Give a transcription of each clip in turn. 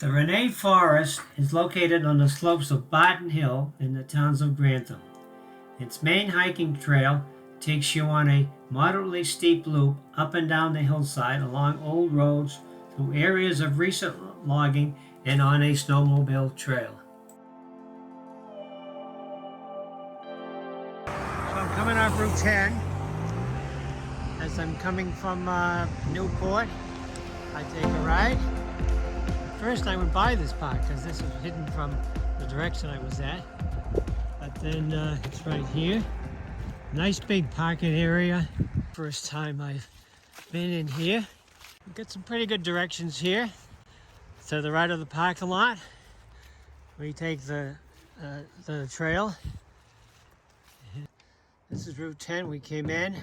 The Reney Forest is located on the slopes of Barton Hill in the towns of Grantham. Its main hiking trail takes you on a moderately steep loop up and down the hillside along old roads through areas of recent logging and on a snowmobile trail. So I'm coming off Route 10 as I'm coming from Newport. I take a ride. First I would buy this park because this was hidden from the direction I was at. But then it's right here. Nice big parking area. First time I've been in here. We've got some pretty good directions here. To the right of the parking lot, we take the trail. This is Route 10. We came in.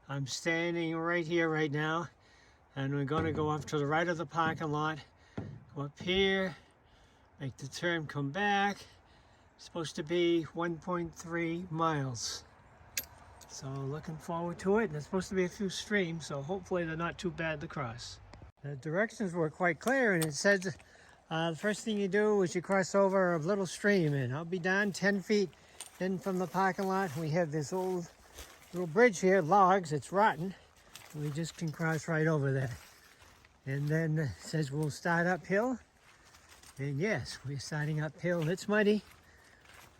I'm standing right here right now. And we're going to go off to the right of the parking lot. Go up here, make the turn, come back. It's supposed to be 1.3 miles. So looking forward to it. And there's supposed to be a few streams, so hopefully they're not too bad to cross. The directions were quite clear, and it said the first thing you do is you cross over a little stream, and I'll be down 10 feet in from the parking lot. We have this old little bridge here, logs, it's rotten. We just can cross right over there. And then it says we'll start uphill. And yes, we're starting uphill. It's muddy.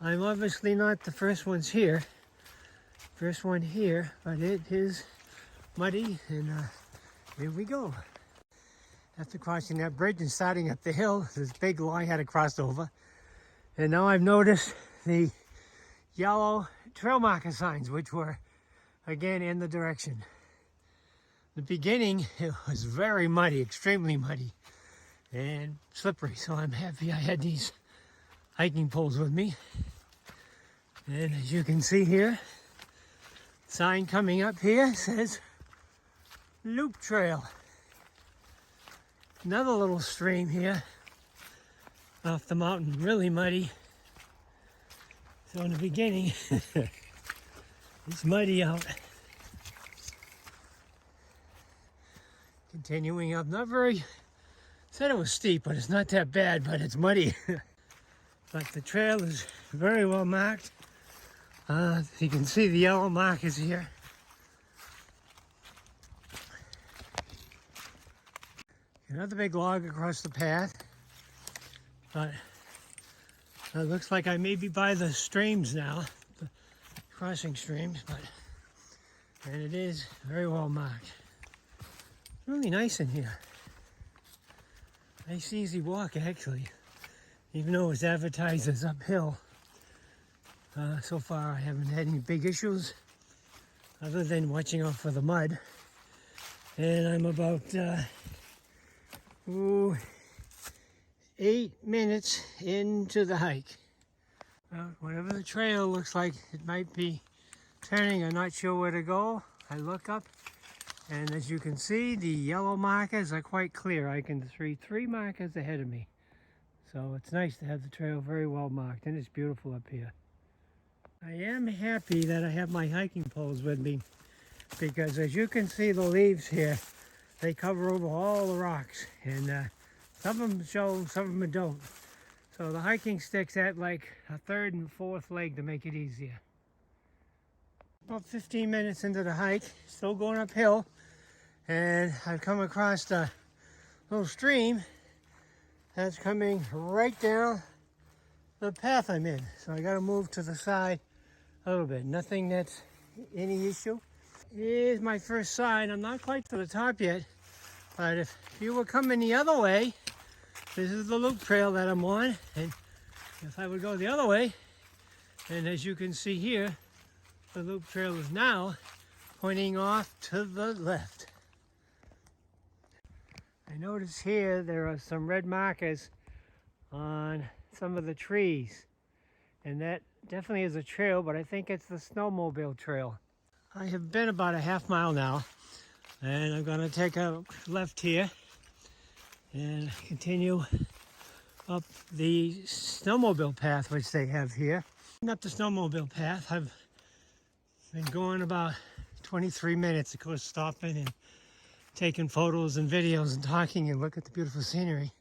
I'm obviously not the first one here, but it is muddy, and here we go. After crossing that bridge and starting up the hill, this big log had to cross over. And now I've noticed the yellow trail marker signs, which were again in the direction. The beginning, it was very muddy, extremely muddy and slippery, so I'm happy I had these hiking poles with me. And as you can see here, sign coming up here says Loop Trail. Another little stream here off the mountain, really muddy. So in the beginning, it's muddy out. Continuing up, not very, said it was steep, but it's not that bad, but it's muddy. But the trail is very well marked. You can see the yellow markers here. Another big log across the path, but it looks like I may be by the streams now, the crossing streams, and it is very well marked. Really nice in here. Nice easy walk actually, even though it's advertised as uphill. So far I haven't had any big issues other than watching out for the mud. And I'm about 8 minutes into the hike. Whatever the trail looks like, it might be turning. I'm not sure where to go. I look up, and as you can see, the yellow markers are quite clear. I can see 3 markers ahead of me. So it's nice to have the trail very well marked, and it's beautiful up here. I am happy that I have my hiking poles with me, because as you can see, the leaves here, they cover over all the rocks, and some of them show, some of them don't. So the hiking sticks at like a 3rd and 4th leg to make it easier. About 15 minutes into the hike, still going uphill, and I've come across a little stream that's coming right down the path I'm in. So I got to move to the side a little bit. Nothing that's any issue. Here's my first sign. I'm not quite to the top yet, but if you were coming the other way, this is the loop trail that I'm on, and if I would go the other way, and as you can see here, the loop trail is now pointing off to the left. I notice here there are some red markers on some of the trees, and that definitely is a trail, but I think it's the snowmobile trail. I have been about a half mile now, and I'm going to take a left here and continue up the snowmobile path which they have here. Up the snowmobile path, I've been going about 23 minutes, of course, stopping and taking photos and videos and talking and look at the beautiful scenery.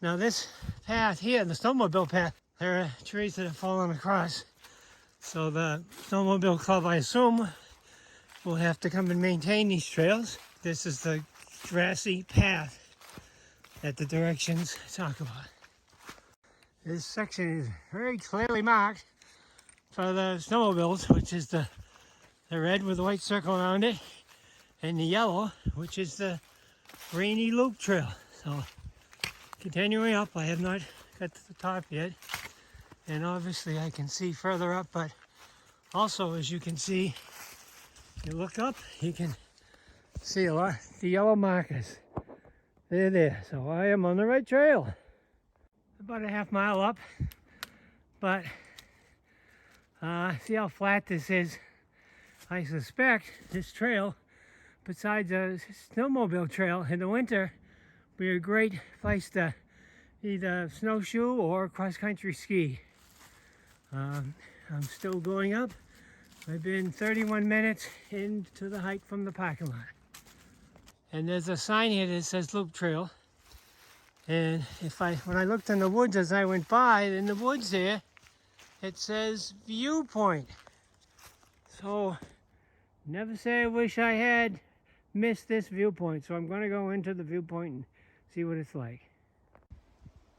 Now this path here, the snowmobile path, there are trees that have fallen across. So the snowmobile club, I assume, will have to come and maintain these trails. This is the grassy path that the directions talk about. This section is very clearly marked for the snowmobiles, which is the red with the white circle around it, and the yellow, which is the Reney Loop Trail. So continuing up, I have not got to the top yet, and obviously I can see further up, but also, as you can see, you look up, you can see a lot the yellow markers. They're there, so I am on the right trail. About a half mile up, but see how flat this is. I suspect this trail, besides a snowmobile trail in the winter, be a great place to either snowshoe or cross-country ski. I'm still going up. I've been 31 minutes into the hike from the parking lot. And there's a sign here that says Loop Trail. And when I looked in the woods as I went by, in the woods there, it says viewpoint. So, never say I wish I had missed this viewpoint. So I'm going to go into the viewpoint and see what it's like.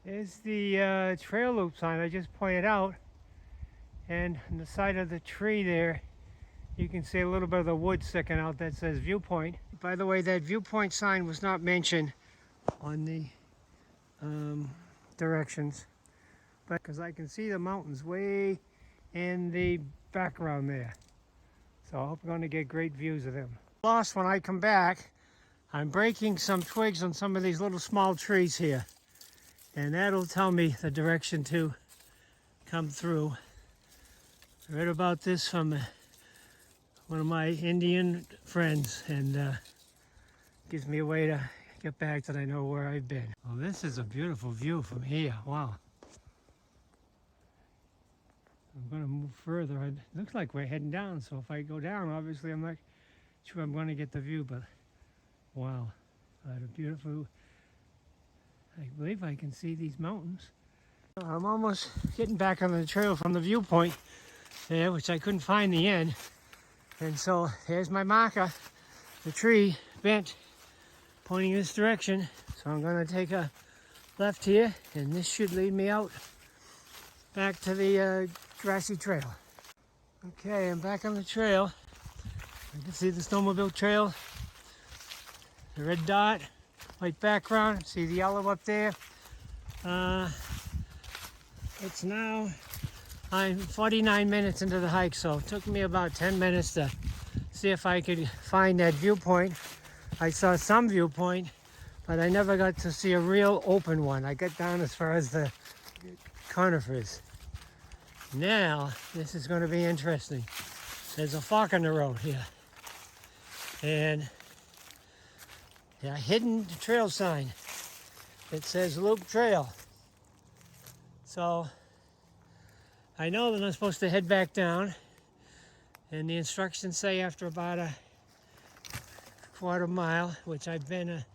There's the trail loop sign I just pointed out. And on the side of the tree there, you can see a little bit of the wood sticking out that says viewpoint. By the way, that viewpoint sign was not mentioned on the directions, but because I can see the mountains way in the background there. So I hope I'm going to get great views of them. Lost when I come back, I'm breaking some twigs on some of these little small trees here, and that'll tell me the direction to come through. I read about this from one of my Indian friends, and gives me a way to get back that I know where I've been. Well, this is a beautiful view from here. Wow. I'm going to move further. It looks like we're heading down, so if I go down, obviously I'm not sure I'm going to get the view, but wow. What a beautiful, I believe I can see these mountains. I'm almost getting back on the trail from the viewpoint there, which I couldn't find the end. And so there's my marker, the tree bent, pointing this direction. So I'm going to take a left here, and this should lead me out back to the grassy trail. Okay, I'm back on the trail. I can see the snowmobile trail, the red dot, white background, see the yellow up there. It's now, I'm 49 minutes into the hike, so it took me about 10 minutes to see if I could find that viewpoint. I saw some viewpoint, but I never got to see a real open one. I got down as far as the conifers. Now, this is going to be interesting. There's a fork in the road here, and a hidden trail sign. It says Loop Trail. So I know that I'm supposed to head back down, and the instructions say after about a quarter mile, which I've been a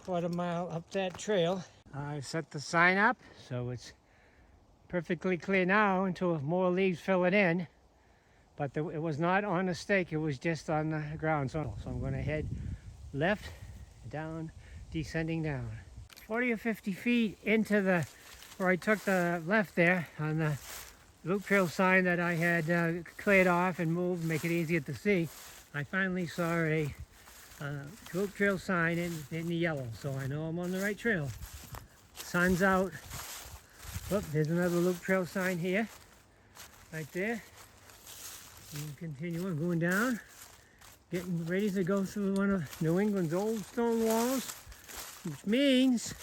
quarter mile up that trail. I've set the sign up so it's perfectly clear now until more leaves fill it in, but it was not on a stake, it was just on the ground. So I'm going to head left, down, descending down. 40 or 50 feet into where I took the left there on the loop trail sign that I had cleared off and moved, make it easier to see, I finally saw a loop trail sign in the yellow, so I know I'm on the right trail. Sun's out. Whoop, there's another loop trail sign here, right there. And continue on going down, getting ready to go through one of New England's old stone walls, which means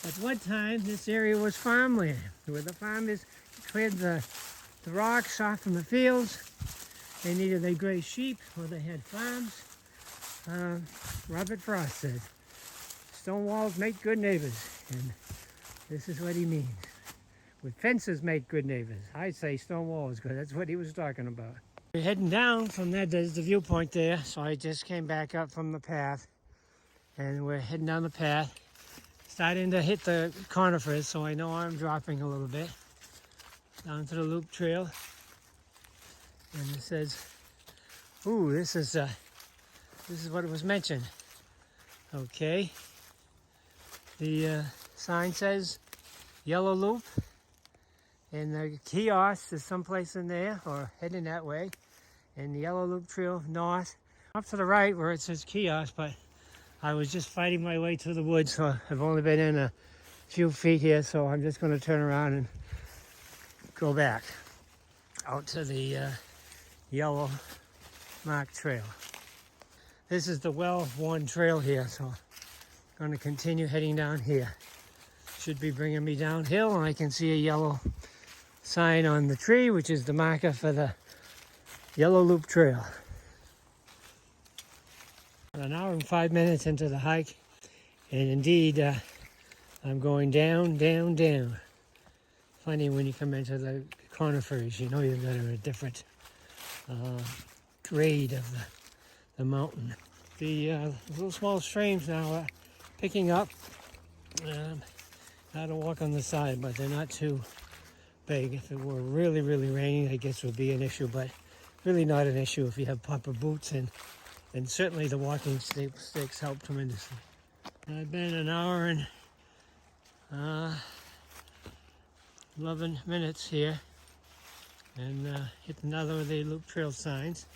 at one time this area was farmland, where the farmers cleared the rocks off from the fields. They needed their gray sheep, or they had farms. Robert Frost said, stone walls make good neighbors, and this is what he means. With fences make good neighbors. I say stone walls, because that's what he was talking about. We're heading down from there, there's the viewpoint there, so I just came back up from the path, and we're heading down the path. starting to hit the conifers, so I know I'm dropping a little bit down to the loop trail. And it says, ooh, this is what it was mentioned. Okay. The sign says yellow loop, and the kiosk is someplace in there, or heading that way. And the yellow loop trail north. Up to the right where it says kiosk, but I was just fighting my way through the woods, so I've only been in a few feet here, so I'm just going to turn around and go back out to the yellow mark trail. This is the well-worn trail here, so I'm going to continue heading down here. Should be bringing me downhill, and I can see a yellow sign on the tree, which is the marker for the yellow loop trail. An hour and 5 minutes into the hike, and indeed I'm going down, down, down. Funny when you come into the conifers, you know you've got a different grade of the mountain. The little small streams now are picking up. How to walk on the side, but they're not too big. If it were really, really raining, I guess it would be an issue, but really not an issue if you have proper boots, and certainly the walking sticks help tremendously. I've been an hour and 11 minutes here, and hit another of the loop trail signs.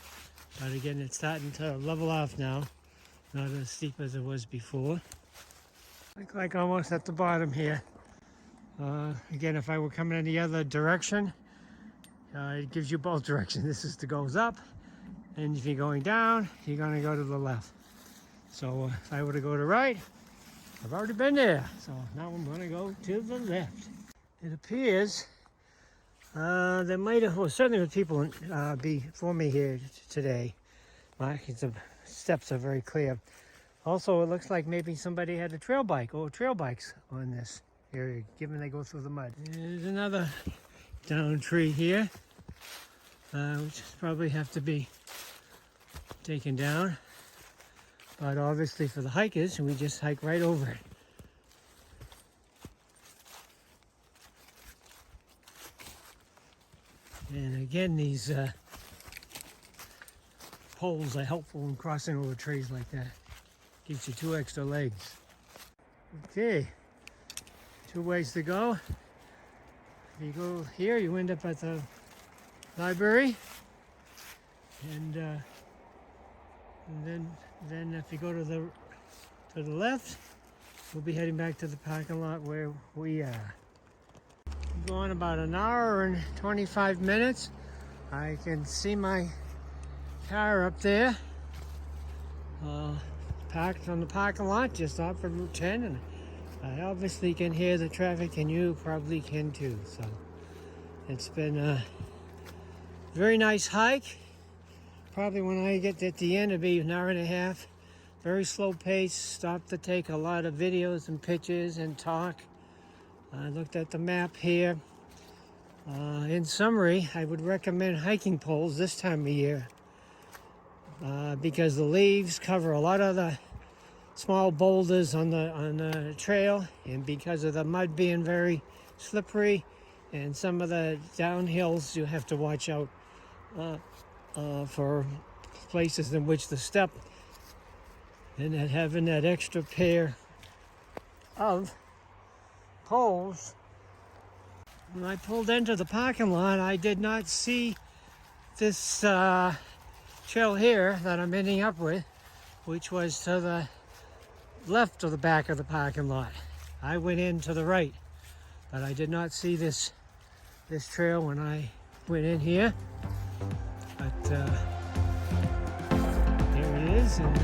But again, it's starting to level off now, not as steep as it was before. Look like almost at the bottom here. Again, if I were coming in the other direction, it gives you both directions. This is the goes up, and if you're going down, you're going to go to the left. So if I were to go to right, I've already been there. So now I'm going to go to the left. It appears there might have, well, certainly with people before me here today, the steps are very clear. Also, it looks like maybe somebody had a trail bike or trail bikes on this area, given they go through the mud. There's another down tree here, which probably have to be taken down. But obviously for the hikers, we just hike right over it. And again, these poles are helpful in crossing over trees like that. Gives you 2 extra legs. Okay, 2 ways to go. If you go here, you end up at the library, and then if you go to the left, we'll be heading back to the parking lot where we are. I'm going about an hour and 25 minutes. I can see my car up there, parked on the parking lot just off of Route 10, and I obviously can hear the traffic, and you probably can too. So it's been a very nice hike. Probably when I get at the end, it'll be an hour and a half. Very slow pace. Stopped to take a lot of videos and pictures and talk. I looked at the map here. In summary, I would recommend hiking poles this time of year because the leaves cover a lot of the small boulders on the trail, and because of the mud being very slippery and some of the downhills, you have to watch out for places in which to step, and that having that extra pair of poles. When I pulled into the parking lot, I did not see this trail here that I'm ending up with, which was to the left of the back of the parking lot. I went in to the right, but I did not see this trail when I went in here. But here it is, and